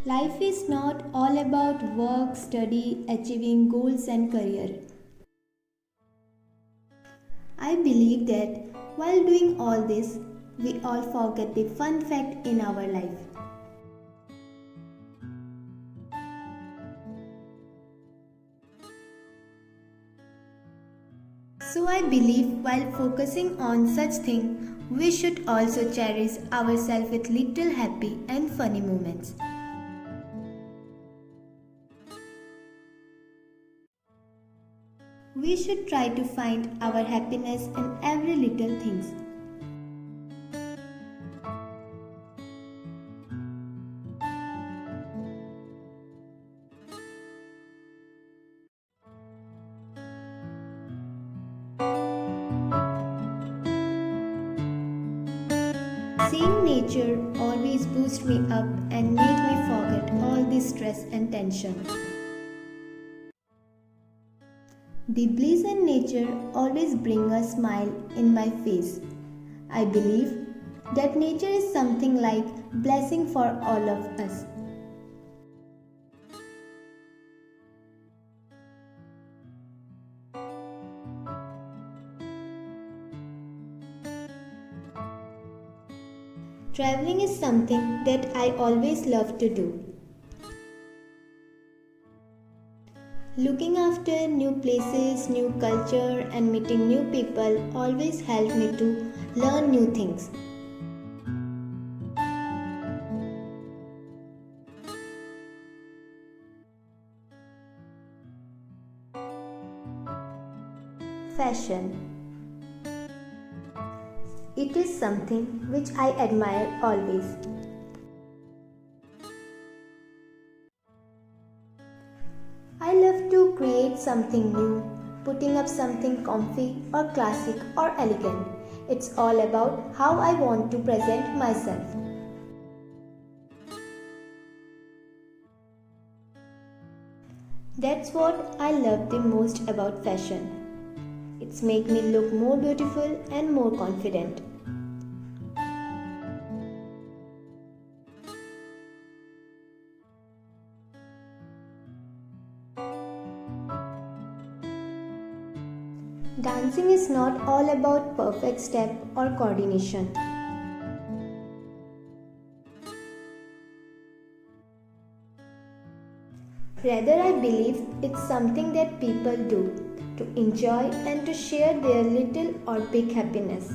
Life is not all about work, study, achieving goals, and career. I believe that while doing all this, we all forget the fun fact in our life. So I believe while focusing on such things, we should also cherish ourselves with little happy and funny moments. We should try to find our happiness in every little things. Seeing nature always boosts me up and make me forget all the stress and tension. The bliss in nature always bring a smile in my face. I believe that nature is something like blessing for all of us. Traveling is something that I always love to do. Looking after new places, new culture, and meeting new people always help me to learn new things. Fashion. It is something which I admire always. I love to create something new, putting up something comfy or classic or elegant. It's all about how I want to present myself. That's what I love the most about fashion. It's make me look more beautiful and more confident. Dancing is not all about perfect step or coordination. Rather, I believe it's something that people do to enjoy and to share their little or big happiness.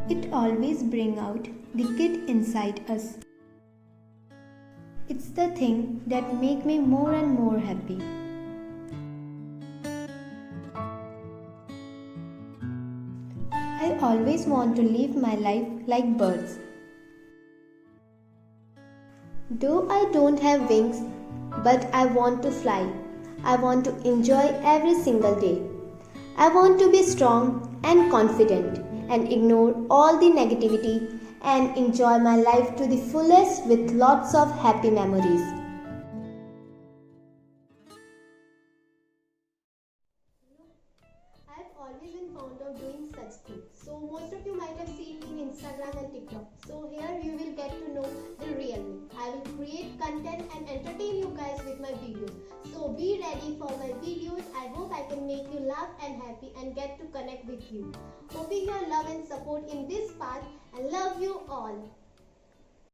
It always brings out the kid inside us. It's the thing that make me more and more happy. I always want to live my life like birds. Though I don't have wings, but I want to fly. I want to enjoy every single day. I want to be strong and confident and ignore all the negativity and enjoy my life to the fullest with lots of happy memories. I've always been fond of doing such things. So most of you might have seen me in Instagram and TikTok. So here you will get to know the real me. I will create content and entertain you guys with my videos. So be ready for my videos. I hope I can make you laugh and happy and get to connect with you. Hoping your love and support in this path and love you all.